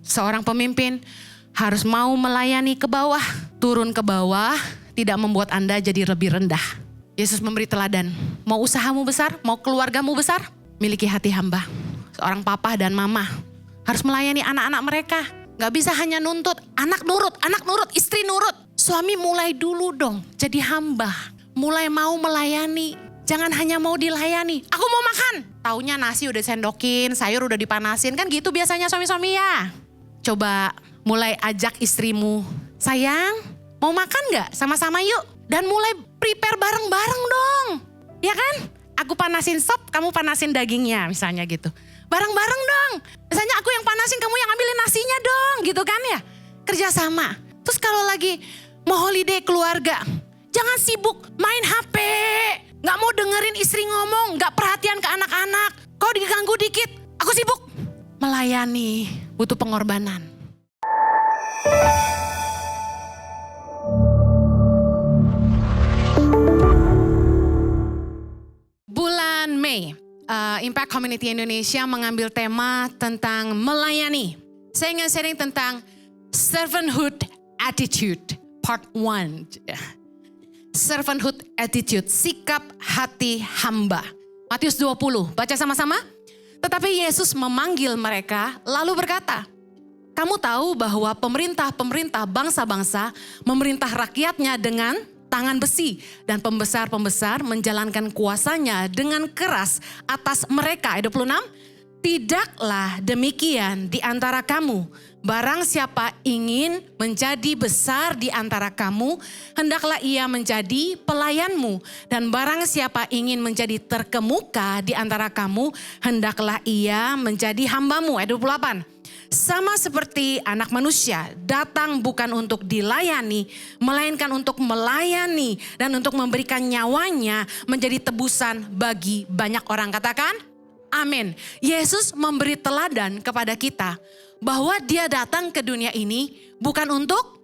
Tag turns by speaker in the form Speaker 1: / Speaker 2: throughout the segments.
Speaker 1: Seorang pemimpin harus mau melayani ke bawah. Turun ke bawah tidak membuat Anda jadi lebih rendah. Yesus memberi teladan. Mau usahamu besar, mau keluargamu besar, miliki hati hamba. Seorang papa dan mama harus melayani anak-anak mereka. Gak bisa hanya nuntut, anak nurut, istri nurut. Suami mulai dulu dong jadi hamba. Mulai mau melayani. Jangan hanya mau dilayani. Aku mau makan. Taunya nasi udah sendokin, sayur udah dipanasin. Kan gitu biasanya suami-suami ya. Coba mulai ajak istrimu. Sayang, mau makan gak? Sama-sama yuk. Dan mulai prepare bareng-bareng dong. Ya kan? Aku panasin sop, kamu panasin dagingnya misalnya gitu. Bareng-bareng dong. Misalnya aku yang panasin, kamu yang ambilin nasinya dong. Gitu kan ya. Kerjasama. Terus kalau lagi mau holiday keluarga. Jangan sibuk main HP. Gak mau dengerin istri ngomong, gak perhatian ke anak-anak. Kalau diganggu dikit, aku sibuk. Melayani butuh pengorbanan. Bulan Mei, Impact Community Indonesia mengambil tema tentang melayani. Saya ingin sharing tentang servanthood attitude, part 1. Servanthood attitude, sikap hati hamba. Matius 20, baca sama-sama. Tetapi Yesus memanggil mereka lalu berkata, kamu tahu bahwa pemerintah-pemerintah bangsa-bangsa memerintah rakyatnya dengan tangan besi. Dan pembesar-pembesar menjalankan kuasanya dengan keras atas mereka. Ayat 26, tidaklah demikian di antara kamu. Barang siapa ingin menjadi besar di antara kamu, hendaklah ia menjadi pelayanmu. Dan barang siapa ingin menjadi terkemuka di antara kamu, hendaklah ia menjadi hambamu. Ayat 28. Sama seperti anak manusia, datang bukan untuk dilayani, melainkan untuk melayani dan untuk memberikan nyawanya menjadi tebusan bagi banyak orang. Katakan, amin. Yesus memberi teladan kepada kita bahwa dia datang ke dunia ini bukan untuk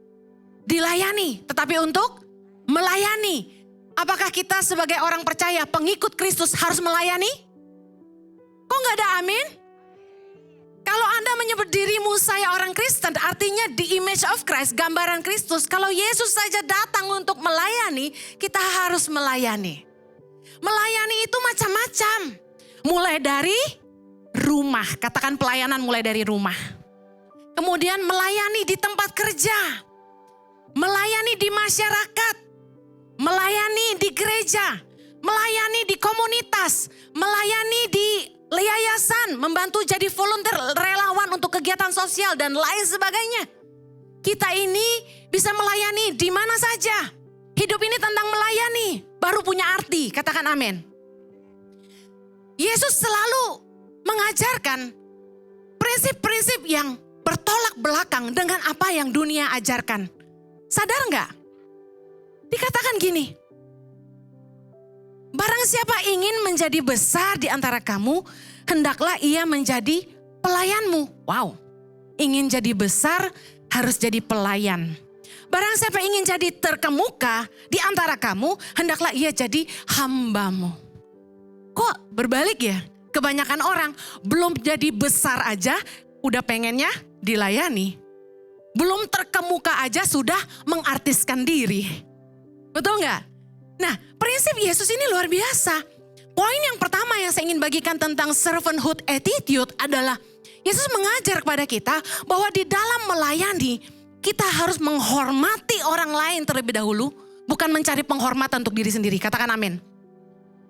Speaker 1: dilayani, tetapi untuk melayani. Apakah kita sebagai orang percaya, pengikut Kristus harus melayani? Kok gak ada amin? Kalau Anda menyebut dirimu saya orang Kristen, artinya the image of Christ, gambaran Kristus. Kalau Yesus saja datang untuk melayani, kita harus melayani. Melayani itu macam-macam. Mulai dari rumah, katakan pelayanan mulai dari rumah. Kemudian melayani di tempat kerja, melayani di masyarakat, melayani di gereja, melayani di komunitas, melayani di yayasan, membantu jadi volunteer, relawan untuk kegiatan sosial dan lain sebagainya. Kita ini bisa melayani di mana saja. Hidup ini tentang melayani, baru punya arti, katakan amin. Yesus selalu mengajarkan prinsip-prinsip yang bertolak belakang dengan apa yang dunia ajarkan. Sadar nggak? Dikatakan gini, barang siapa ingin menjadi besar di antara kamu, hendaklah ia menjadi pelayanmu. Wow, ingin jadi besar harus jadi pelayan. Barang siapa ingin jadi terkemuka di antara kamu, hendaklah ia jadi hambamu. Kok berbalik ya? Kebanyakan orang belum jadi besar aja udah pengennya dilayani. Belum terkemuka aja sudah mengartiskan diri. Betul nggak? Nah, prinsip Yesus ini luar biasa. Poin yang pertama yang saya ingin bagikan tentang servanthood attitude adalah Yesus mengajar kepada kita bahwa di dalam melayani kita harus menghormati orang lain terlebih dahulu, bukan mencari penghormatan untuk diri sendiri. Katakan amin.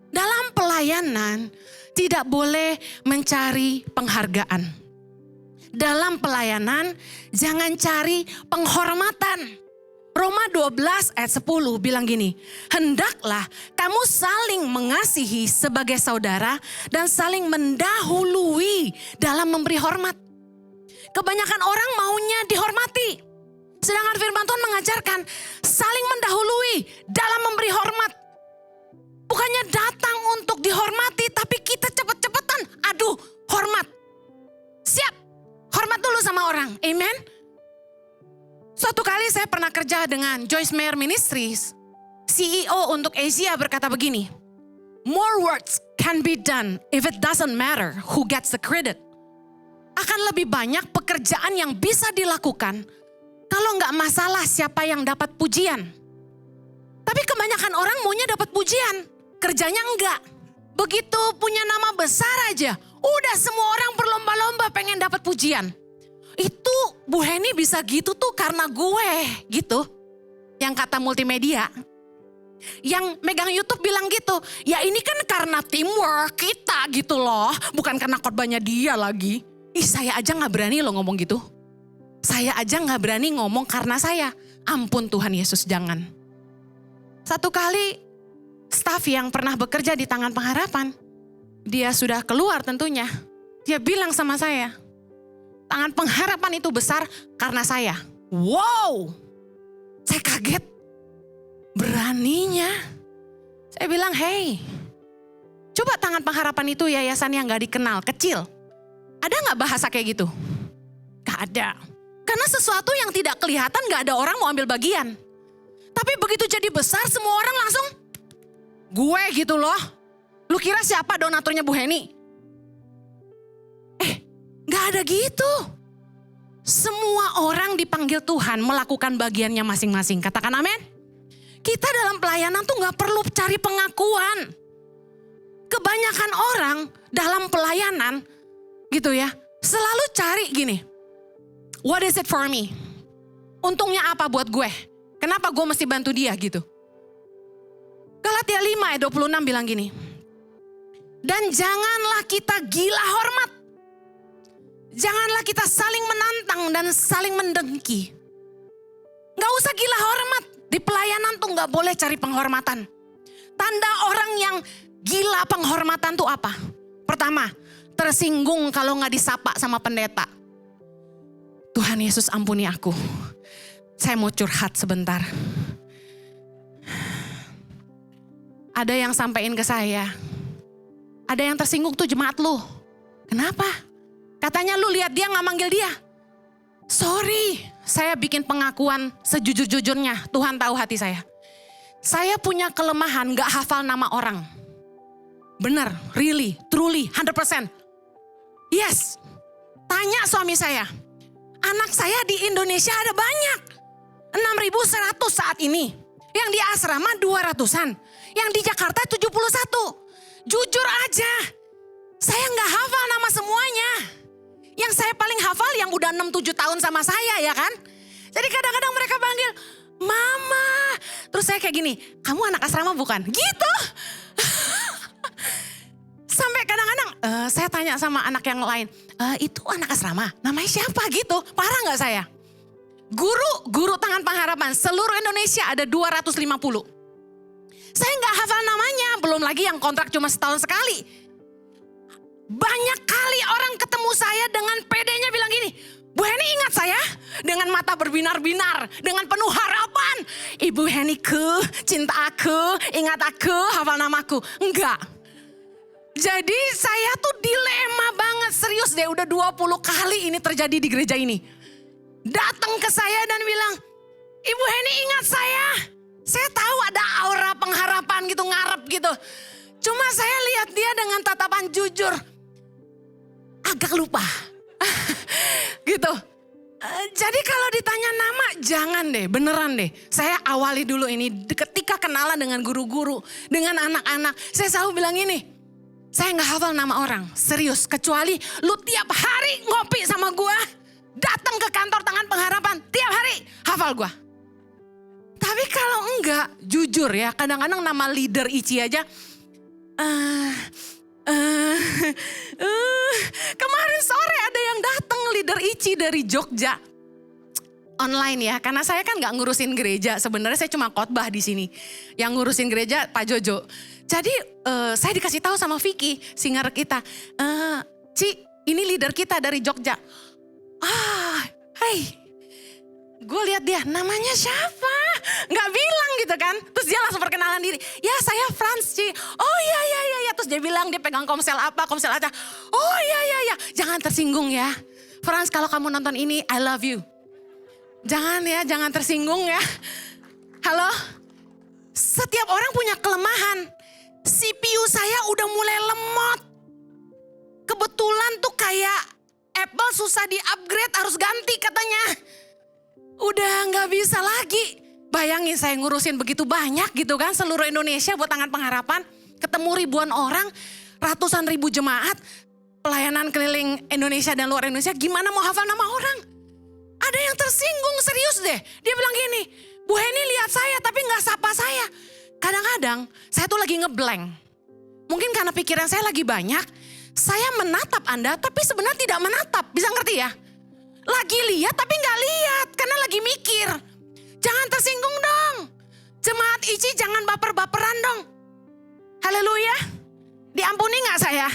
Speaker 1: Dalam pelayanan tidak boleh mencari penghargaan. Dalam pelayanan jangan cari penghormatan. Roma 12 ayat 10 bilang gini, hendaklah kamu saling mengasihi sebagai saudara dan saling mendahului dalam memberi hormat. Kebanyakan orang maunya dihormati. Sedangkan firman Tuhan mengajarkan saling mendahului dalam memberi hormat. Bukannya datang untuk dihormati, tapi kita cepet-cepetan, aduh hormat. Siap, hormat dulu sama orang, amen. Suatu kali saya pernah kerja dengan Joyce Meyer Ministries. CEO untuk Asia berkata begini, more words can be done if it doesn't matter who gets the credit. akan lebih banyak pekerjaan yang bisa dilakukan kalau nggak masalah siapa yang dapat pujian. Tapi kebanyakan orang maunya dapat pujian, kerjanya enggak. Begitu punya nama besar aja, udah semua orang berlomba-lomba pengen dapat pujian. Itu Bu Heni bisa gitu tuh karena gue gitu. Yang kata multimedia. Yang megang YouTube bilang gitu, ya ini kan karena teamwork kita gitu loh. Bukan karena khotbahnya dia lagi. Saya aja gak berani loh ngomong gitu. Saya aja gak berani ngomong karena saya. Ampun Tuhan Yesus, jangan. Satu kali staf yang pernah bekerja di Tangan Pengharapan, dia sudah keluar tentunya. Dia bilang sama saya, Tangan Pengharapan itu besar karena saya. Wow, saya kaget. Beraninya. Saya bilang, hey, coba Tangan Pengharapan itu yayasan yang gak dikenal, kecil. Ada gak bahasa kayak gitu? Gak ada. Karena sesuatu yang tidak kelihatan gak ada orang mau ambil bagian. Tapi begitu jadi besar semua orang langsung, gue gitu loh. Lu kira siapa donaturnya Bu Heni? Gak ada gitu. Semua orang dipanggil Tuhan melakukan bagiannya masing-masing. Katakan amin. Kita dalam pelayanan tuh gak perlu cari pengakuan. Kebanyakan orang dalam pelayanan gitu ya, selalu cari gini. What is it for me? Untungnya apa buat gue? Kenapa gue mesti bantu dia gitu? Galatia 5 ayat 26 bilang gini. Dan janganlah kita gila hormat. Janganlah kita saling menantang dan saling mendengki. Gak usah gila hormat. Di pelayanan tuh gak boleh cari penghormatan. Tanda orang yang gila penghormatan tuh apa? Pertama, tersinggung kalau gak disapa sama pendeta. Tuhan Yesus ampuni aku. Saya mau curhat sebentar. Ada yang sampein ke saya. Ada yang tersinggung tuh jemaat lu. Kenapa? Katanya lu lihat dia gak manggil dia. Sorry, saya bikin pengakuan sejujur-jujurnya. Tuhan tahu hati saya. Saya punya kelemahan gak hafal nama orang. Bener, really, truly, 100%. Yes, tanya suami saya. Anak saya di Indonesia ada banyak. 6.100 saat ini. Yang di asrama 200-an. Yang di Jakarta 71. Jujur aja, saya gak hafal nama semuanya. Yang saya paling hafal yang udah 6-7 tahun sama saya ya kan. Jadi kadang-kadang mereka panggil, Mama. Terus saya kayak gini, kamu anak asrama bukan? Gitu. Sampai kadang-kadang saya tanya sama anak yang lain, itu anak asrama, namanya siapa gitu? Parah gak saya? Guru Tangan Pengharapan seluruh Indonesia ada 250. Saya gak hafal namanya, belum lagi yang kontrak cuma setahun sekali. Banyak kali orang ketemu saya dengan pedenya bilang gini, Bu Heni ingat saya? Dengan mata berbinar-binar, dengan penuh harapan. Ibu Heniku, cinta aku, ingat aku, hafal namaku. Enggak. Jadi saya tuh dilema banget, serius deh udah 20 kali ini terjadi di gereja ini. Datang ke saya dan bilang, Ibu Heni ingat saya? Saya tahu ada aura pengharapan gitu, ngarep gitu. Cuma saya lihat dia dengan tatapan jujur. Agak lupa. Gitu. Jadi kalau ditanya nama, jangan deh, beneran deh. Saya awali dulu ini ketika kenalan dengan guru-guru, dengan anak-anak. Saya selalu bilang ini, saya gak hafal nama orang, serius. Kecuali lu tiap hari ngopi sama gua, datang ke kantor Tangan Pengharapan, tiap hari hafal gua. Tapi kalau enggak, jujur ya, kadang-kadang nama leader ICI aja, kemarin sore ada yang datang leader ICI dari Jogja. Online ya, karena saya kan gak ngurusin gereja, sebenarnya saya cuma khotbah di sini. Yang ngurusin gereja Pak Jojo. Jadi saya dikasih tahu sama Vicky, singer kita, Ci, ini leader kita dari Jogja. Hey, gue lihat dia, namanya siapa? Gak bilang gitu kan. Terus dia langsung perkenalan diri. Ya saya Frans Ci. Oh iya. Terus dia bilang dia pegang komsel apa. Oh iya. Jangan tersinggung ya. Frans kalau kamu nonton ini I love you. Jangan tersinggung ya. Halo? Setiap orang punya kelemahan. CPU saya udah mulai lemot. Kebetulan tuh kayak Apple susah di-upgrade, harus ganti katanya. Udah gak bisa lagi. Bayangin saya ngurusin begitu banyak gitu kan, seluruh Indonesia buat Tangan Pengharapan. Ketemu ribuan orang, ratusan ribu jemaat, pelayanan keliling Indonesia dan luar Indonesia, gimana mau hafal nama orang? Ada yang tersinggung, serius deh. Dia bilang gini, Bu Heni lihat saya tapi gak sapa saya. Kadang-kadang saya tuh lagi ngeblank. Mungkin karena pikiran saya lagi banyak, saya menatap Anda tapi sebenarnya tidak menatap. Bisa ngerti ya? Lagi lihat tapi gak lihat karena lagi mikir. Jangan tersinggung dong. Jemaat ICI jangan baper-baperan dong. Haleluya. Diampuni gak saya?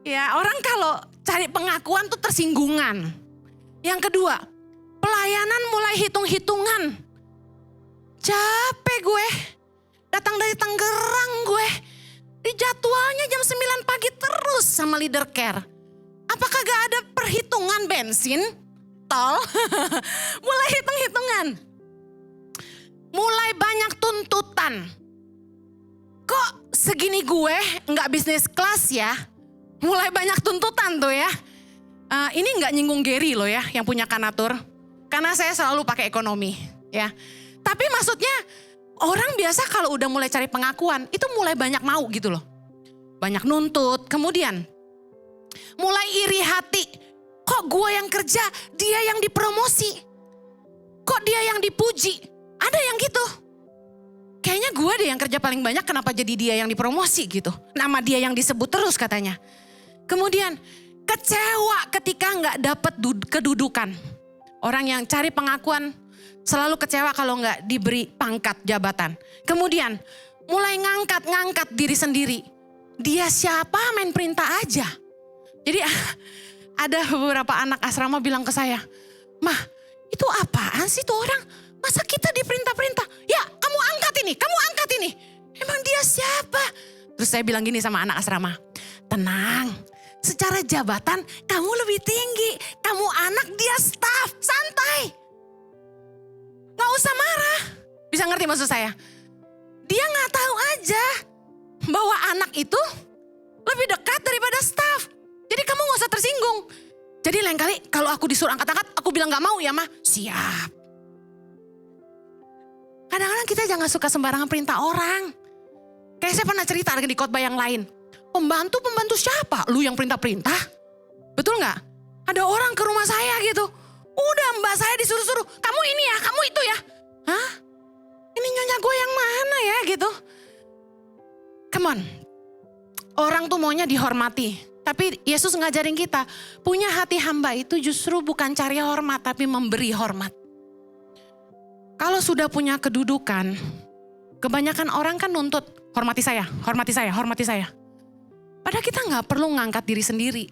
Speaker 1: Ya, orang kalau cari pengakuan tuh tersinggungan. Yang kedua, pelayanan mulai hitung-hitungan. Capek gue. Datang dari Tangerang gue. Di jadwalnya jam 9 pagi terus sama leader care. Apakah gak ada perhitungan bensin? Tol? Mulai hitung-hitungan. Mulai banyak tuntutan. Kok segini gue gak bisnis kelas ya? Mulai banyak tuntutan tuh ya. Ini gak nyinggung Gary loh ya yang punya Kanatur. Karena saya selalu pakai ekonomi ya. Tapi maksudnya orang biasa kalau udah mulai cari pengakuan itu mulai banyak mau gitu loh. Banyak nuntut. Kemudian mulai iri hati. Kok gue yang kerja, dia yang dipromosi. Kok dia yang dipuji. Ada yang gitu. Kayaknya gue deh yang kerja paling banyak, kenapa jadi dia yang dipromosi gitu. Nama dia yang disebut terus katanya. Kemudian kecewa ketika gak dapat kedudukan. Orang yang cari pengakuan selalu kecewa kalau gak diberi pangkat jabatan. Kemudian mulai ngangkat diri sendiri. Dia siapa main perintah aja. Jadi ada beberapa anak asrama bilang ke saya, "Mah, itu apaan sih tuh orang? Masa kita diperintah-perintah? Ya, kamu angkat ini. Emang dia siapa?" Terus saya bilang gini sama anak asrama, "Tenang, secara jabatan kamu lebih tinggi. Kamu anak, dia staff, santai. Gak usah marah." Bisa ngerti maksud saya? Dia gak tahu aja bahwa anak itu lebih dekat daripada staff. Jadi kamu gak usah tersinggung. Jadi lain kali kalau aku disuruh angkat-angkat, aku bilang gak mau ya mah. Siap. Kadang-kadang kita jangan suka sembarangan perintah orang. Kayak saya pernah cerita di khotbah yang lain. Pembantu siapa? Lu yang perintah-perintah? Betul gak? Ada orang ke rumah saya gitu. Udah mbak saya disuruh-suruh. Kamu ini ya, kamu itu ya. Hah? Ini nyonya gue yang mana ya gitu. Come on. Orang tuh maunya dihormati. Tapi Yesus ngajarin kita, punya hati hamba itu justru bukan cari hormat, tapi memberi hormat. Kalau sudah punya kedudukan, kebanyakan orang kan nuntut, hormati saya. Padahal kita gak perlu ngangkat diri sendiri.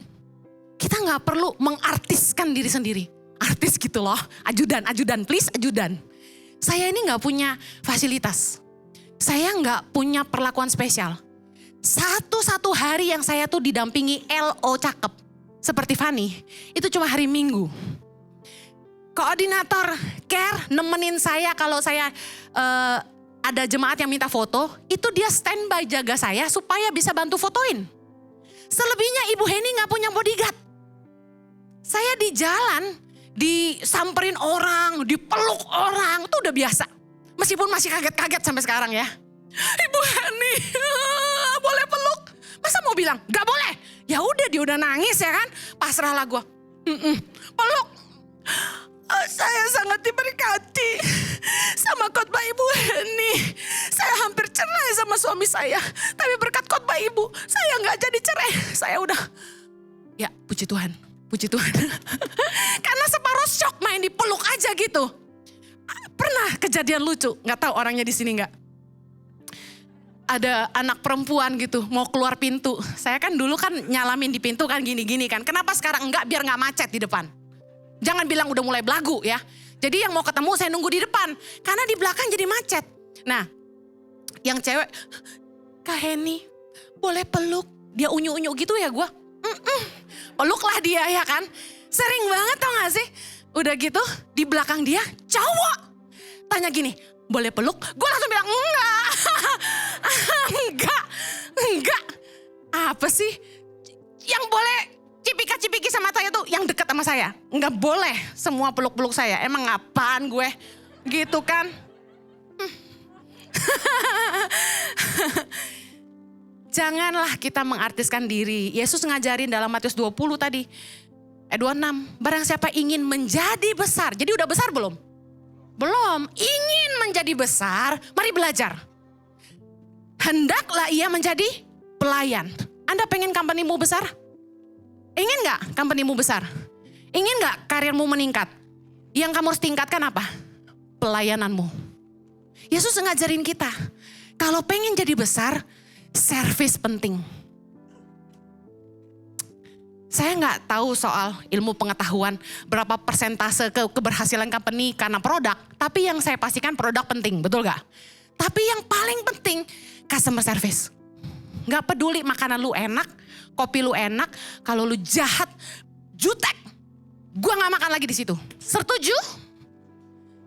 Speaker 1: Kita gak perlu mengartiskan diri sendiri. Artis gitu loh, ajudan, please ajudan. Saya ini gak punya fasilitas. Saya gak punya perlakuan spesial. Satu-satu hari yang saya tuh didampingi LO cakep. Seperti Fanny, itu cuma hari Minggu. Koordinator care nemenin saya kalau saya ada jemaat yang minta foto. Itu dia standby jaga saya supaya bisa bantu fotoin. Selebihnya Ibu Heni gak punya bodyguard. Saya di jalan, disamperin orang, dipeluk orang, itu udah biasa. Meskipun masih kaget-kaget sampai sekarang ya. Ibu Heni, boleh peluk? Masa mau bilang, gak boleh? Ya udah dia udah nangis ya kan, pasrahlah gue. Peluk. Saya sangat diberkati sama khotbah Ibu Heni. Saya hampir cerai sama suami saya. Tapi berkat khotbah Ibu, saya gak jadi cerai. Saya udah, ya puji Tuhan. Karena separuh shock main dipeluk aja gitu. Pernah kejadian lucu, gak tahu orangnya di sini gak? Ada anak perempuan gitu mau keluar pintu. Saya kan dulu kan nyalamin di pintu kan gini-gini kan. Kenapa sekarang enggak? Biar gak macet di depan. Jangan bilang udah mulai belagu ya. Jadi yang mau ketemu saya nunggu di depan. Karena di belakang jadi macet. Nah yang cewek, Kak Heni boleh peluk? Dia unyu-unyu gitu ya gue. Peluklah dia ya kan. Sering banget tau gak sih? Udah gitu di belakang dia cowok. Tanya gini, boleh peluk? Gue langsung bilang enggak. Enggak. Apa sih? Yang boleh cipika-cipiki sama saya tuh yang dekat sama saya. Nggak boleh semua peluk-peluk saya. Emang apaan gue? Gitu kan. Janganlah kita mengartiskan diri. Yesus ngajarin dalam Matius 20 tadi. 26. Barang siapa ingin menjadi besar. Jadi udah besar belum? Belum. Ingin menjadi besar, mari belajar. Hendaklah ia menjadi pelayan. Anda pengen company-mu besar? Ingin gak company-mu besar? Ingin gak karirmu meningkat? Yang kamu harus tingkatkan apa? Pelayananmu. Yesus ngajarin kita, kalau pengen jadi besar, servis penting. Saya nggak tahu soal ilmu pengetahuan berapa persentase keberhasilan company karena produk. Tapi yang saya pastikan produk penting, betul gak? Tapi yang paling penting customer service. Nggak peduli makanan lu enak, kopi lu enak, kalau lu jahat, jutek, gua nggak makan lagi di situ. Setuju?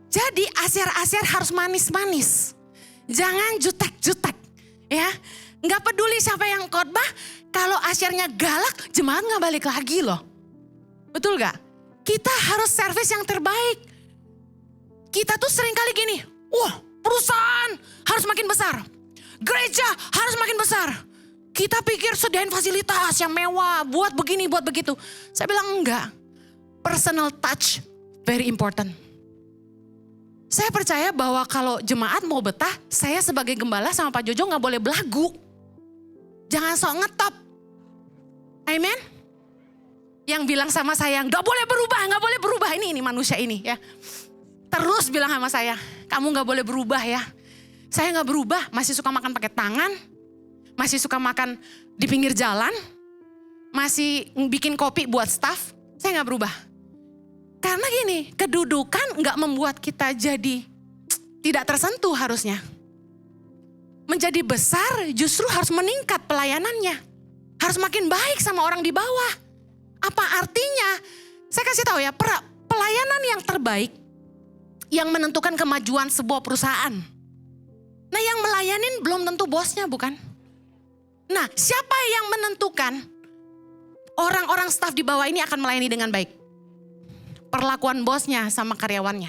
Speaker 1: Jadi asyar-asyar harus manis-manis, jangan jutek-jutek, ya. Nggak peduli siapa yang khotbah, kalau asyarnya galak, jemaat nggak balik lagi loh. Betul gak? Kita harus servis yang terbaik. Kita tuh sering kali gini, wah perusahaan harus makin besar. Gereja harus makin besar. Kita pikir sediain fasilitas yang mewah, buat begini, buat begitu. Saya bilang enggak. Personal touch, very important. Saya percaya bahwa kalau jemaat mau betah, saya sebagai gembala sama Pak Jojo gak boleh belagu. Jangan sok ngetop. Amen. Yang bilang sama saya, gak boleh berubah, gak boleh berubah. Ini manusia ini ya. Terus bilang sama saya, kamu gak boleh berubah ya. Saya gak berubah, masih suka makan pakai tangan. Masih suka makan di pinggir jalan. Masih bikin kopi buat staff. Saya gak berubah. Karena gini, kedudukan gak membuat kita jadi tidak tersentuh harusnya. Menjadi besar justru harus meningkat pelayanannya. Harus makin baik sama orang di bawah. Apa artinya? Saya kasih tahu ya, pelayanan yang terbaik yang menentukan kemajuan sebuah perusahaan. Nah yang melayanin belum tentu bosnya bukan? Nah siapa yang menentukan orang-orang staf di bawah ini akan melayani dengan baik? Perlakuan bosnya sama karyawannya.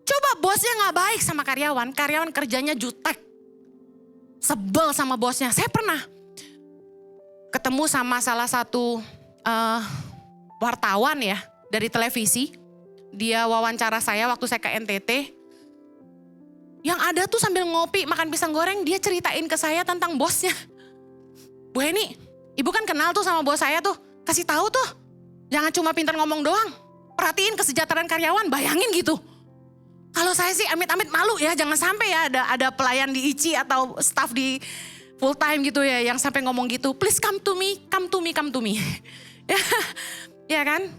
Speaker 1: Coba bosnya gak baik sama karyawan kerjanya jutek. Sebel sama bosnya. Saya pernah ketemu sama salah satu wartawan ya dari televisi. Dia wawancara saya waktu saya ke NTT. Yang ada tuh sambil ngopi makan pisang goreng dia ceritain ke saya tentang bosnya. Bu Heni, ibu kan kenal tuh sama bos saya tuh. Kasih tahu tuh. Jangan cuma pintar ngomong doang. Perhatiin kesejahteraan karyawan, bayangin gitu. Kalau saya sih amit-amit malu ya, jangan sampai ya ada pelayan di ICI atau staff di full time gitu ya yang sampai ngomong gitu. Please come to me, come to me, come to me. Ya kan?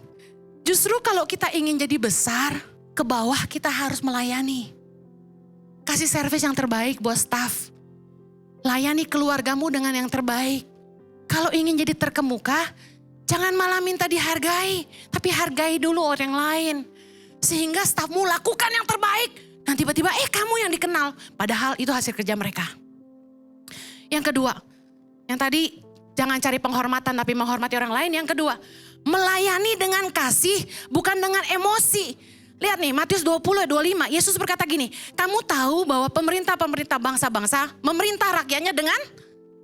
Speaker 1: Justru kalau kita ingin jadi besar, ke bawah kita harus melayani. Kasih servis yang terbaik buat staff. Layani keluargamu dengan yang terbaik. Kalau ingin jadi terkemuka, jangan malah minta dihargai, tapi hargai dulu orang lain. Sehingga stafmu lakukan yang terbaik. Dan tiba-tiba kamu yang dikenal. Padahal itu hasil kerja mereka. Yang kedua, yang tadi jangan cari penghormatan tapi menghormati orang lain. Yang kedua, melayani dengan kasih bukan dengan emosi. Lihat nih Matius 20:25, Yesus berkata gini, kamu tahu bahwa pemerintah-pemerintah bangsa-bangsa memerintah rakyatnya dengan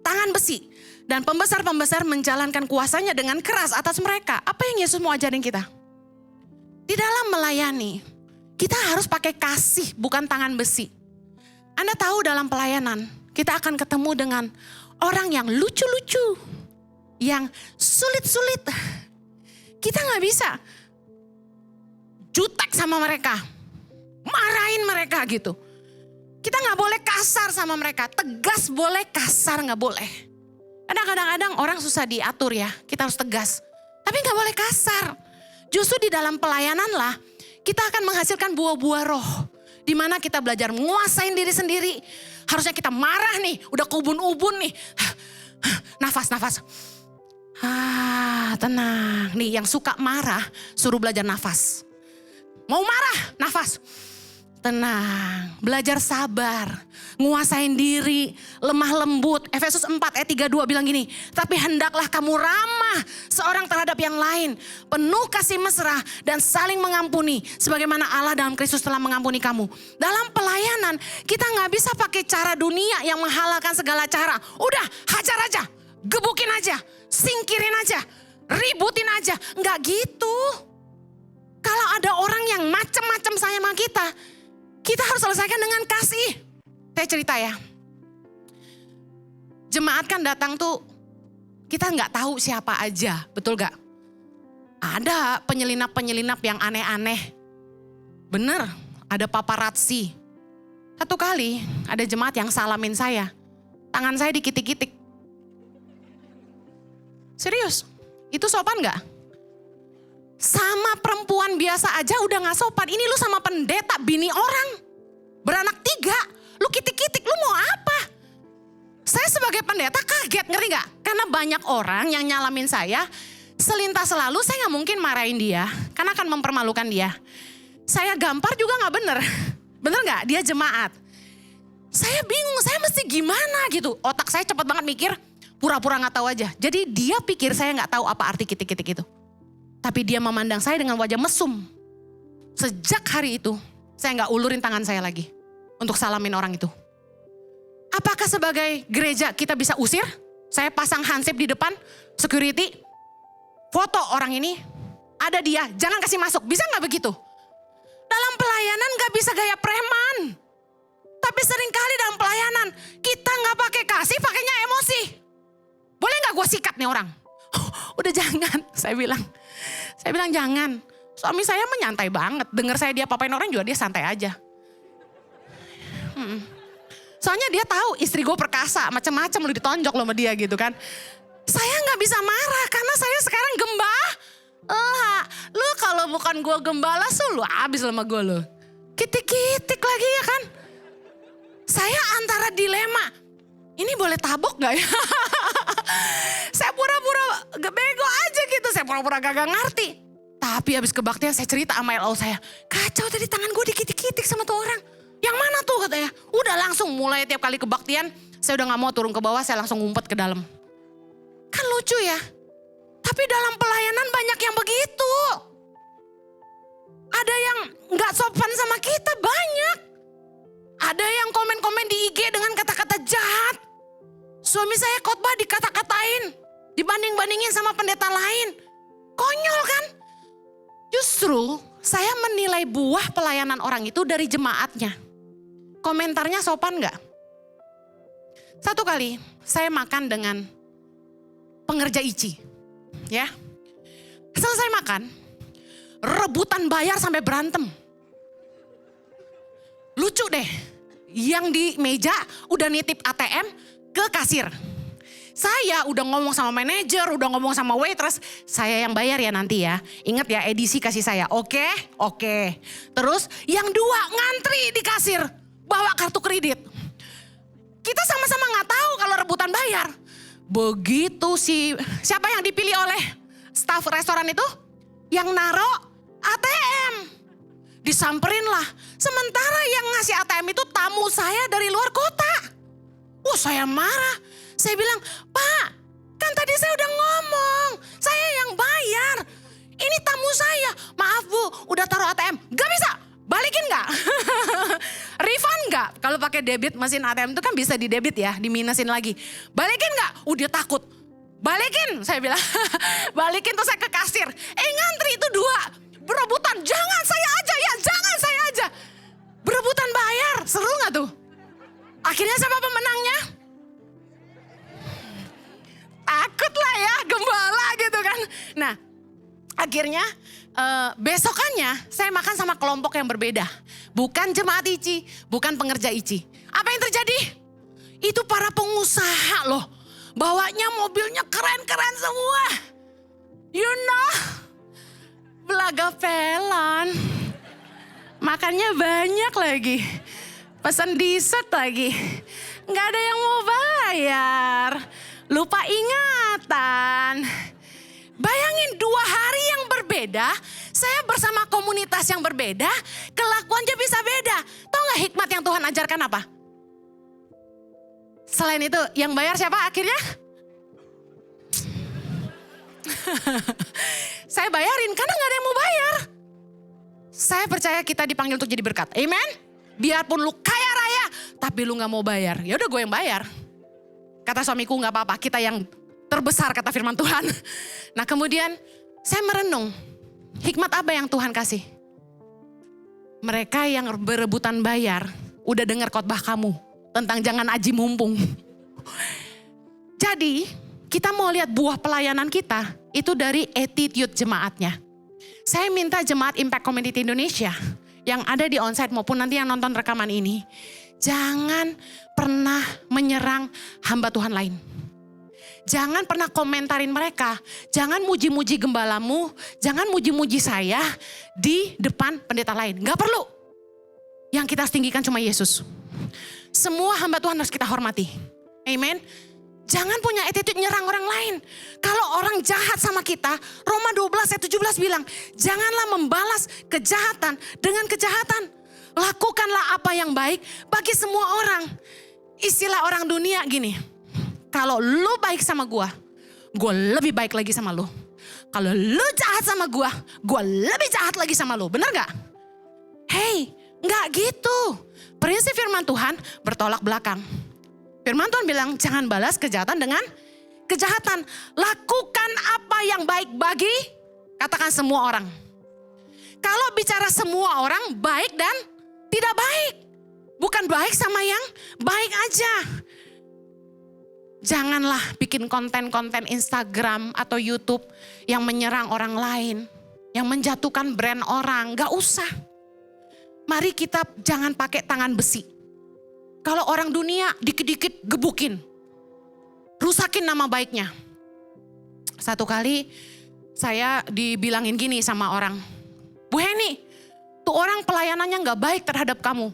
Speaker 1: tangan besi. Dan pembesar-pembesar menjalankan kuasanya dengan keras atas mereka. Apa yang Yesus mau ajarin kita? Di dalam melayani, kita harus pakai kasih bukan tangan besi. Anda tahu dalam pelayanan, kita akan ketemu dengan orang yang lucu-lucu. Yang sulit-sulit. Kita gak bisa jutek sama mereka. Marahin mereka gitu. Kita gak boleh kasar sama mereka. Tegas boleh, kasar gak boleh. Karena kadang-kadang orang susah diatur ya, kita harus tegas. Tapi gak boleh kasar. Justru di dalam pelayanan lah, kita akan menghasilkan buah-buah roh. Dimana kita belajar menguasain diri sendiri. Harusnya kita marah nih, udah kubun-ubun nih. Nafas. Tenang. Nih yang suka marah, suruh belajar nafas. Mau marah, nafas. tenang, belajar sabar, nguasain diri, lemah lembut. Efesus 4 ayat 32 bilang gini, tapi hendaklah kamu ramah seorang terhadap yang lain, penuh kasih mesra dan saling mengampuni, sebagaimana Allah dalam Kristus telah mengampuni kamu. Dalam pelayanan kita gak bisa pakai cara dunia yang menghalalkan segala cara. Udah hajar aja, gebukin aja, singkirin aja, ributin aja. Gak gitu. Kalau ada orang yang macam-macam sama kita harus selesaikan dengan kasih. Saya cerita ya. Jemaat kan datang tuh, kita nggak tahu siapa aja, betul gak? Ada penyelinap-penyelinap yang aneh-aneh. Bener, ada paparazzi. Satu kali ada jemaat yang salamin saya. Tangan saya dikitik-kitik. Serius, itu sopan gak? Sama perempuan biasa aja udah gak sopan. Ini lu sama pendeta bini orang. Beranak 3. Lu kitik-kitik, lu mau apa? Saya sebagai pendeta kaget, ngerti gak? Karena banyak orang yang nyalamin saya. Selintas selalu saya gak mungkin marahin dia. Karena akan mempermalukan dia. Saya gampar juga gak bener. Bener gak? Dia jemaat. Saya bingung, saya mesti gimana gitu. Otak saya cepet banget mikir, pura-pura gak tahu aja. Jadi dia pikir saya gak tahu apa arti kitik-kitik itu. Tapi dia memandang saya dengan wajah mesum. Sejak hari itu, saya gak ulurin tangan saya lagi untuk salamin orang itu. Apakah sebagai gereja kita bisa usir? Saya pasang hansip di depan, security, foto orang ini, ada dia, jangan kasih masuk. Bisa gak begitu? Dalam pelayanan gak bisa gaya preman. Tapi seringkali dalam pelayanan, kita gak pakai kasih, pakainya emosi. Boleh gak gue sikat nih orang? Udah jangan, saya bilang jangan. Suami saya menyantai banget, dengar saya dia papain orang juga dia santai aja. Soalnya dia tahu istri gue perkasa, macam-macam lu ditonjok lo sama dia gitu kan. Saya gak bisa marah karena saya sekarang lu kalau bukan gue gembala lu abis sama gue lu. Kitik-kitik lagi ya kan. Saya antara dilema, ini boleh tabok gak ya? Saya pura-pura bego aja gitu, saya pura-pura gak ngerti. Tapi habis kebaktian saya cerita sama LO saya, kacau tadi tangan gue dikitik-kitik sama tuh orang. Yang mana tuh katanya? Udah langsung mulai tiap kali kebaktian, saya udah gak mau turun ke bawah, saya langsung ngumpet ke dalam. Kan lucu ya? Tapi dalam pelayanan banyak yang begitu. Ada yang gak sopan sama kita, banyak. Ada yang komen-komen di IG dengan kata-kata jahat. Suami saya khotbah dikata-katain, dibanding-bandingin sama pendeta lain. Konyol kan? Justru saya menilai buah pelayanan orang itu dari jemaatnya. Komentarnya sopan gak? Satu kali saya makan dengan pengerja ICI. Ya. Selesai makan, rebutan bayar sampai berantem. Lucu deh, yang di meja udah nitip ATM ke kasir. Saya udah ngomong sama manajer, udah ngomong sama waitress, saya yang bayar ya nanti ya. Ingat ya edisi kasih saya, oke. Terus yang 2 ngantri di kasir, bawa kartu kredit. Kita sama-sama gak tahu kalau rebutan bayar. Begitu siapa yang dipilih oleh staf restoran itu? Yang naro ATM. Disamperin lah. Sementara yang ngasih ATM itu tamu saya dari luar kota. Saya marah. Saya bilang, Pak, kan tadi saya udah ngomong. Saya yang bayar. Ini tamu saya. Maaf Bu, udah taruh ATM. Gak bisa, balikin gak? Refund gak? Kalau pakai debit mesin ATM itu kan bisa di debit ya, diminusin lagi. Balikin gak? Dia takut. Balikin, saya bilang. Balikin tuh saya ke kasir. Ngantri itu 2. Berebutan, jangan saya aja ya, jangan saya aja. Berebutan bayar, seru gak tuh? Akhirnya siapa pemenangnya? Takut lah ya, gembala gitu kan. Nah, akhirnya besokannya saya makan sama kelompok yang berbeda. Bukan jemaat ICI, bukan pengerja ICI. Apa yang terjadi? Itu para pengusaha loh. Bawanya mobilnya keren-keren semua. You know, belaga pelan. Makannya banyak lagi. Pesan dessert lagi. Gak ada yang mau bayar. Lupa ingatan. Bayangin 2 hari yang berbeda, Saya bersama komunitas yang berbeda, kelakuannya bisa beda. Tahu gak hikmat yang Tuhan ajarkan apa? Selain itu, yang bayar siapa akhirnya? Saya bayarin karena gak ada yang mau bayar. Saya percaya kita dipanggil untuk jadi berkat. Amen? Biarpun lu kaya raya, tapi lu gak mau bayar. Ya udah gue yang bayar. Kata suamiku gak apa-apa, kita yang terbesar kata firman Tuhan. Nah kemudian saya merenung, hikmat apa yang Tuhan kasih? Mereka yang berebutan bayar, udah dengar khotbah kamu tentang jangan aji mumpung. Jadi kita mau lihat buah pelayanan kita, itu dari attitude jemaatnya. Saya minta jemaat Impact Community Indonesia yang ada di onsite maupun nanti yang nonton rekaman ini, jangan pernah menyerang hamba Tuhan lain. Jangan pernah komentarin mereka. Jangan muji-muji gembalamu. Jangan muji-muji saya di depan pendeta lain. Gak perlu. Yang kita harus tinggikan cuma Yesus. Semua hamba Tuhan harus kita hormati. Amen. Jangan punya attitude nyerang orang lain. Kalau orang jahat sama kita, Roma 12 ayat 17 bilang, janganlah membalas kejahatan dengan kejahatan. Lakukanlah apa yang baik bagi semua orang. Istilah orang dunia gini, kalau lu baik sama gue lebih baik lagi sama lu. Kalau lu jahat sama gue lebih jahat lagi sama lu. Bener gak? Hey, gak gitu. Prinsip firman Tuhan bertolak belakang. Firman Tuhan bilang jangan balas kejahatan dengan kejahatan. Lakukan apa yang baik bagi, katakan semua orang. Kalau bicara semua orang baik dan tidak baik. Bukan baik sama yang baik aja. Janganlah bikin konten-konten Instagram atau YouTube yang menyerang orang lain. Yang menjatuhkan brand orang, gak usah. Mari kita jangan pakai tangan besi. Kalau orang dunia dikit-dikit gebukin. Rusakin nama baiknya. Satu kali saya dibilangin gini sama orang. Bu Heni, tuh orang pelayanannya gak baik terhadap kamu.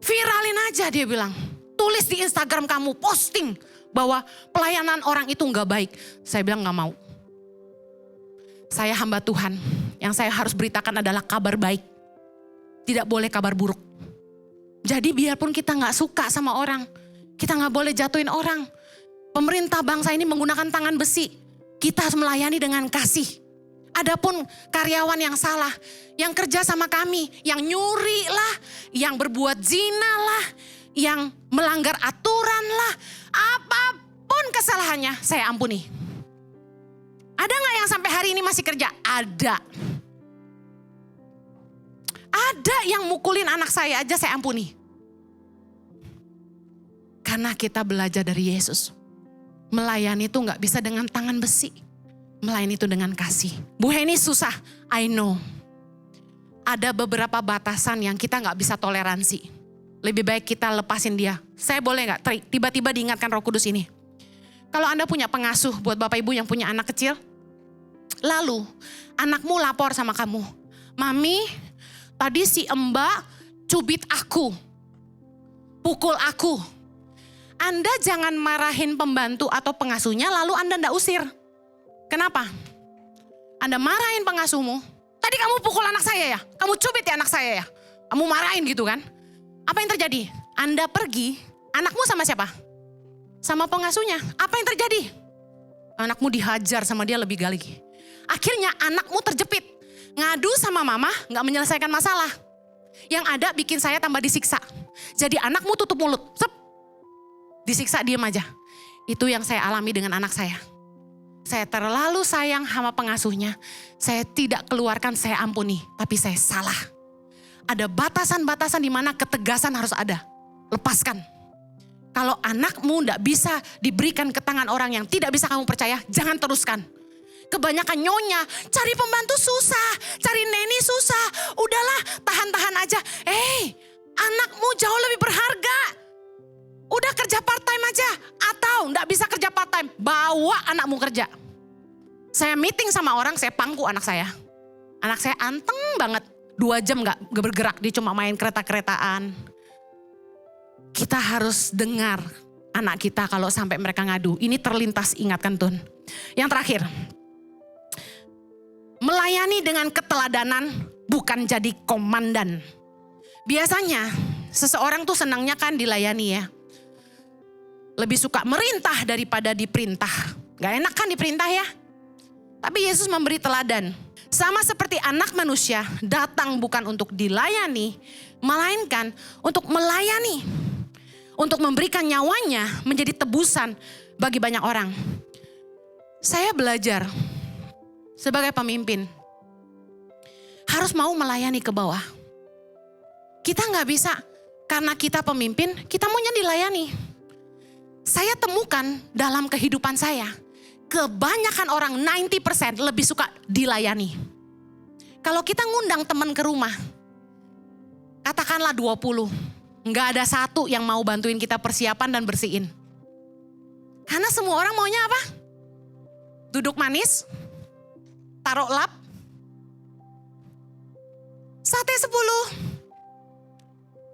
Speaker 1: Viralin aja dia bilang. Tulis di Instagram kamu, posting bahwa pelayanan orang itu gak baik. Saya bilang gak mau. Saya hamba Tuhan. Yang saya harus beritakan adalah kabar baik. Tidak boleh kabar buruk. Jadi biarpun kita gak suka sama orang, kita gak boleh jatuhin orang. Pemerintah bangsa ini menggunakan tangan besi. Kita harus melayani dengan kasih. Adapun karyawan yang salah, yang kerja sama kami, yang nyuri lah, yang berbuat zina lah, yang melanggar aturan lah, apapun kesalahannya saya ampuni. Ada gak yang sampai hari ini masih kerja? Ada. Ada yang mukulin anak saya aja saya ampuni. Karena kita belajar dari Yesus. Melayani itu gak bisa dengan tangan besi. Melayani itu dengan kasih. Bu Heni susah, I know. Ada beberapa batasan yang kita gak bisa toleransi. Lebih baik kita lepasin dia. Saya boleh gak tiba-tiba diingatkan Roh Kudus ini. Kalau Anda punya pengasuh buat Bapak Ibu yang punya anak kecil. Lalu anakmu lapor sama kamu. Mami, tadi si Mbak cubit aku. Pukul aku. Anda jangan marahin pembantu atau pengasuhnya lalu Anda ndak usir. Kenapa? Anda marahin pengasuhmu. Tadi kamu pukul anak saya ya? Kamu cubit ya anak saya ya? Kamu marahin gitu kan? Apa yang terjadi? Anda pergi, anakmu sama siapa? Sama pengasuhnya. Apa yang terjadi? Anakmu dihajar sama dia lebih lagi. Akhirnya anakmu terjepit. Ngadu sama mama gak menyelesaikan masalah. Yang ada bikin saya tambah disiksa. Jadi anakmu tutup mulut. Sep. Disiksa diem aja. Itu yang saya alami dengan anak saya. Saya terlalu sayang sama pengasuhnya. Saya tidak keluarkan, saya ampuni. Tapi saya salah. Ada batasan-batasan di mana ketegasan harus ada. Lepaskan. Kalau anakmu tidak bisa diberikan ke tangan orang yang tidak bisa kamu percaya, jangan teruskan. Kebanyakan nyonya, cari pembantu susah, cari neni susah. Udahlah, tahan-tahan aja. Anakmu jauh lebih berharga. Udah kerja part-time aja. Atau gak bisa kerja part-time, bawa anakmu kerja. Saya meeting sama orang, saya pangku anak saya. Anak saya anteng banget. 2 jam gak bergerak, dia cuma main kereta-keretaan. Kita harus dengar anak kita kalau sampai mereka ngadu. Ini terlintas, ingatkan Tuhan. Yang terakhir, Melayani dengan keteladanan, bukan jadi komandan. Biasanya seseorang tuh senangnya kan dilayani ya. Lebih suka merintah daripada diperintah. Gak enak kan diperintah ya? Tapi Yesus memberi teladan. Sama seperti anak manusia datang bukan untuk dilayani, melainkan untuk melayani. Untuk memberikan nyawanya menjadi tebusan bagi banyak orang. Saya belajar sebagai pemimpin harus mau melayani ke bawah. Kita gak bisa karena kita pemimpin, kita maunya dilayani. Saya temukan dalam kehidupan saya, kebanyakan orang 90% lebih suka dilayani. Kalau kita ngundang teman ke rumah, katakanlah 20, nggak ada satu yang mau bantuin kita persiapan dan bersihin. Karena semua orang maunya apa? Duduk manis, taruh lap, sate 10,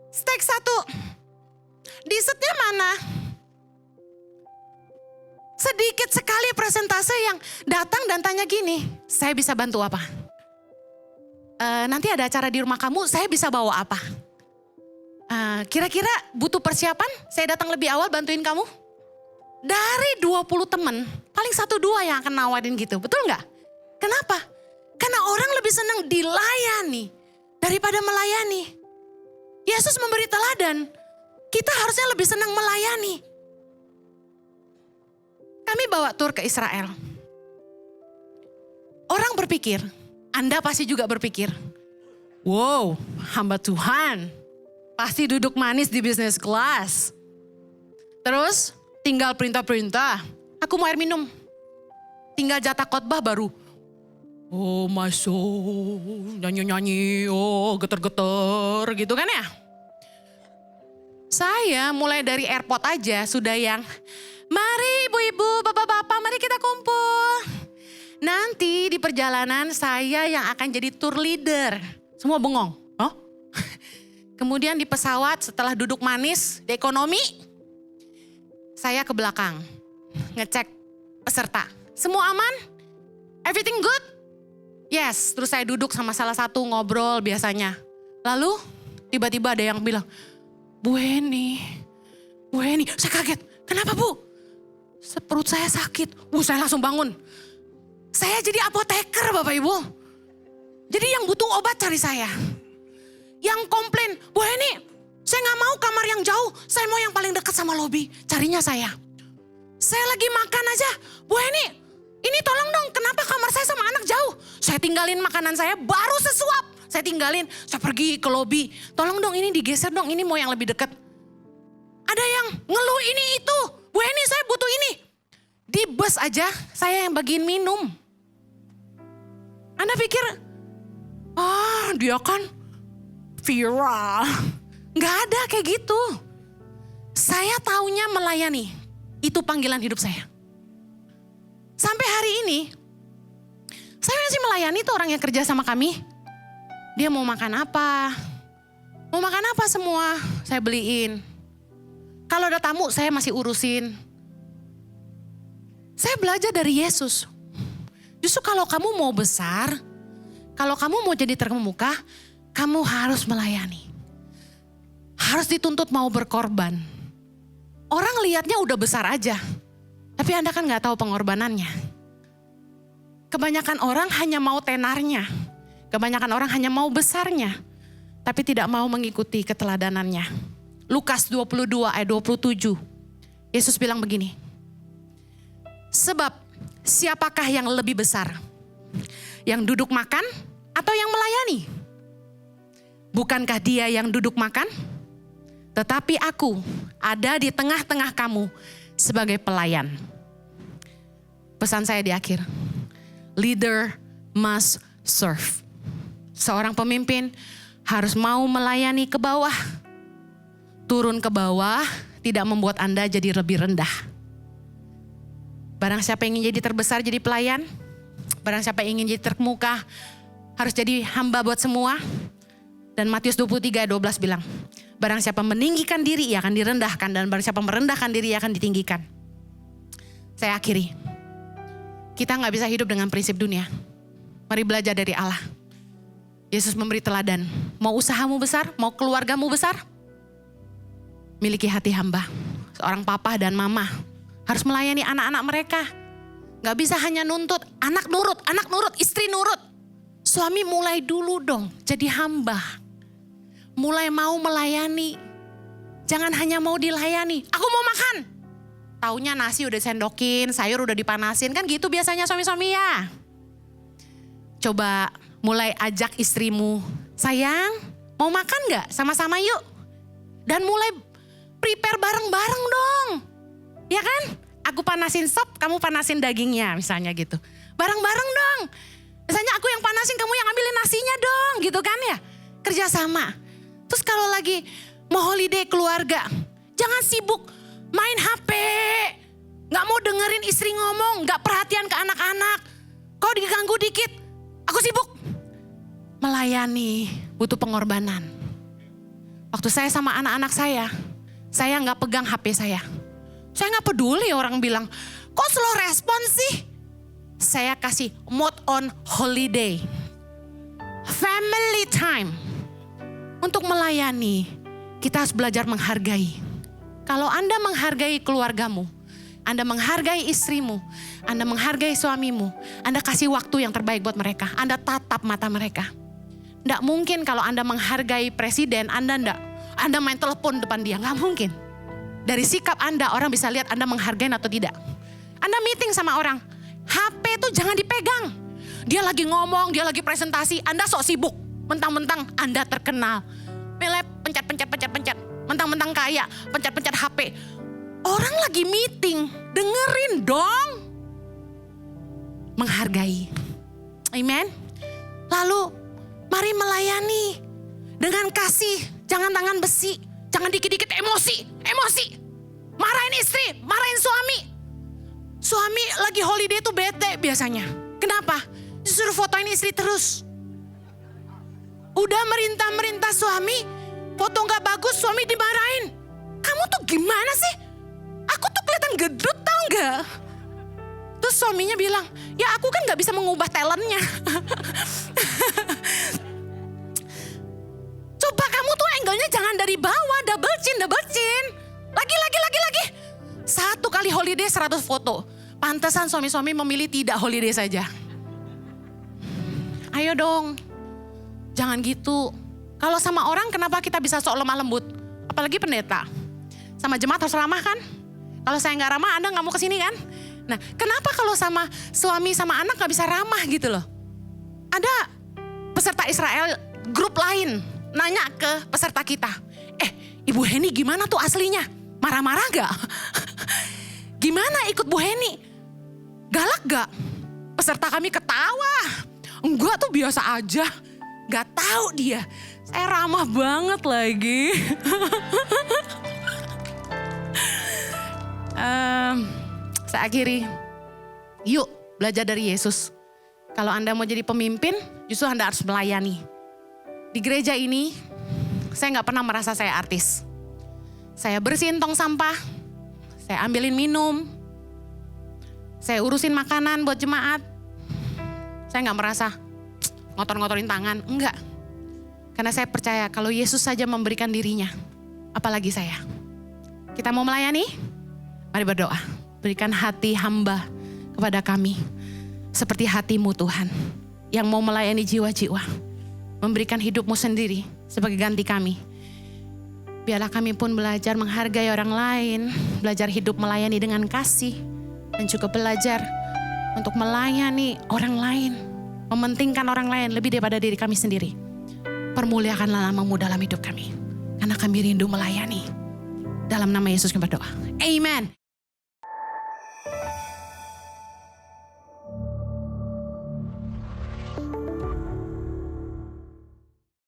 Speaker 1: steak 1, dessertnya mana? Sedikit sekali presentase yang datang dan tanya gini, saya bisa bantu apa? Nanti ada acara di rumah kamu, saya bisa bawa apa? Kira-kira butuh persiapan, saya datang lebih awal bantuin kamu? Dari 20 teman, paling 1-2 yang akan nawarin gitu, betul nggak? Kenapa? Karena orang lebih senang dilayani daripada melayani. Yesus memberi teladan, kita harusnya lebih senang melayani. Kami bawa tur ke Israel. Orang berpikir, Anda pasti juga berpikir, wow, hamba Tuhan, pasti duduk manis di business class. Terus tinggal perintah-perintah, aku mau air minum. Tinggal jatah khotbah baru, oh my soul, nyanyi-nyanyi, oh geter-geter gitu kan ya. Saya mulai dari airport aja sudah yang, mari ibu-ibu, bapak-bapak, mari kita kumpul. Nanti di perjalanan saya yang akan jadi tour leader. Semua bengong. Oh? Kemudian di pesawat setelah duduk manis di ekonomi, saya ke belakang ngecek peserta. Semua aman? Everything good? Yes, terus saya duduk sama salah satu ngobrol biasanya. Lalu tiba-tiba ada yang bilang, Bu Heni, saya kaget. Kenapa Bu? Perut saya sakit. Saya langsung bangun. Saya jadi apoteker Bapak Ibu. Jadi yang butuh obat cari saya. Yang komplain, Bu Heni, saya gak mau kamar yang jauh. Saya mau yang paling dekat sama lobi. Carinya saya. Saya lagi makan aja. Bu Heni, ini tolong dong, kenapa kamar saya sama anak jauh? Saya tinggalin makanan saya baru sesuap. Saya tinggalin, saya pergi ke lobi. Tolong dong ini digeser dong, ini mau yang lebih dekat. Ada yang ngeluh ini itu. Bu Heni saya butuh ini. Di bus aja saya yang bagiin minum. Anda pikir, dia kan viral. Gak ada kayak gitu. Saya taunya melayani. Itu panggilan hidup saya. Sampai hari ini, saya masih melayani tuh orang yang kerja sama kami. Dia mau makan apa? Mau makan apa semua? Saya beliin. Kalau ada tamu saya masih urusin. Saya belajar dari Yesus. Justru kalau kamu mau besar, kalau kamu mau jadi terkemuka, kamu harus melayani. Harus dituntut mau berkorban. Orang lihatnya udah besar aja. Tapi Anda kan gak tahu pengorbanannya. Kebanyakan orang hanya mau tenarnya. Kebanyakan orang hanya mau besarnya. Tapi tidak mau mengikuti keteladanannya. Lukas 22 ayat 27. Yesus bilang begini. Sebab siapakah yang lebih besar? Yang duduk makan atau yang melayani? Bukankah dia yang duduk makan? Tetapi aku ada di tengah-tengah kamu sebagai pelayan. Pesan saya di akhir. Leader must serve. Seorang pemimpin harus mau melayani ke bawah. Turun ke bawah tidak membuat Anda jadi lebih rendah. Barang siapa yang ingin jadi terbesar jadi pelayan. Barang siapa yang ingin jadi terkemuka harus jadi hamba buat semua. Dan Matius 23 ayat 12 bilang, barang siapa meninggikan diri ia akan direndahkan, dan barang siapa merendahkan diri ia akan ditinggikan. Saya akhiri. Kita gak bisa hidup dengan prinsip dunia. Mari belajar dari Allah. Yesus memberi teladan. Mau usahamu besar, mau keluargamu besar, miliki hati hamba. Seorang papa dan mama harus melayani anak-anak mereka. Gak bisa hanya nuntut, anak nurut, istri nurut. Suami mulai dulu dong jadi hamba. Mulai mau melayani. Jangan hanya mau dilayani, aku mau makan. Taunya nasi udah disendokin, sayur udah dipanasin, kan gitu biasanya suami-suami ya. Coba mulai ajak istrimu, sayang mau makan gak? Sama-sama yuk. Dan mulai prepare bareng-bareng dong. Ya kan? Aku panasin sop, kamu panasin dagingnya misalnya gitu. Bareng-bareng dong. Misalnya aku yang panasin, kamu yang ambilin nasinya dong gitu kan ya. Kerjasama. Terus kalau lagi mau holiday keluarga, jangan sibuk main HP. Gak mau dengerin istri ngomong, gak perhatian ke anak-anak. Kalau diganggu dikit, aku sibuk. Melayani butuh pengorbanan. Waktu saya sama anak-anak saya gak pegang HP saya. Saya gak peduli orang bilang, kok slow respon sih? Saya kasih mode on holiday. Family time. Untuk melayani, kita harus belajar menghargai. Kalau Anda menghargai keluargamu, Anda menghargai istrimu, Anda menghargai suamimu, Anda kasih waktu yang terbaik buat mereka. Anda tatap mata mereka. Nggak mungkin kalau Anda menghargai presiden, Anda main telepon depan dia. Nggak mungkin. Dari sikap Anda, orang bisa lihat Anda menghargai atau tidak. Anda meeting sama orang, HP itu jangan dipegang. Dia lagi ngomong, dia lagi presentasi, Anda sok sibuk. Mentang-mentang Anda terkenal. Milih pencet. Mentang-mentang kaya, pencet HP. Orang lagi meeting, dengerin dong. Menghargai. Amen. Lalu mari melayani dengan kasih, jangan tangan besi, jangan dikit-dikit emosi. Marahin istri, marahin suami. Suami lagi holiday tuh bete biasanya. Kenapa? Disuruh fotoin istri terus. Udah merintah suami, foto gak bagus, suami dimarahin. Kamu tuh gimana sih? Aku tuh kelihatan gedut tau gak? Terus suaminya bilang, ya aku kan gak bisa mengubah talentnya. Coba kamu tuh angle-nya jangan dari bawah, double chin. Lagi. 1 kali holiday 100 foto. Pantesan suami-suami memilih tidak holiday saja. Ayo dong, jangan gitu. Kalau sama orang kenapa kita bisa sok lemah lembut? Apalagi pendeta. Sama jemaat harus ramah kan? Kalau saya gak ramah, Anda gak mau kesini kan? Nah, kenapa kalau sama suami sama anak gak bisa ramah gitu loh? Ada peserta Israel grup lain nanya ke peserta kita. Ibu Heni gimana tuh aslinya? Marah-marah gak? Gimana ikut Bu Heni? Galak gak? Peserta kami ketawa. Enggak tuh biasa aja. Gak tahu dia. Saya ramah banget lagi. Saya akhiri. Yuk belajar dari Yesus. Kalau Anda mau jadi pemimpin, justru Anda harus melayani. Di gereja ini, saya gak pernah merasa saya artis. Saya bersihin tong sampah, saya ambilin minum, saya urusin makanan buat jemaat. Saya gak merasa ngotor-ngotorin tangan, enggak. Karena saya percaya kalau Yesus saja memberikan dirinya, apalagi saya. Kita mau melayani? Mari berdoa. Berikan hati hamba kepada kami. Seperti hatimu Tuhan. Yang mau melayani jiwa-jiwa. Memberikan hidupmu sendiri sebagai ganti kami. Biarlah kami pun belajar menghargai orang lain. Belajar hidup melayani dengan kasih. Dan juga belajar untuk melayani orang lain. Mementingkan orang lain lebih daripada diri kami sendiri. Permuliakanlah namamu dalam hidup kami. Karena kami rindu melayani. Dalam nama Yesus kami berdoa. Amen.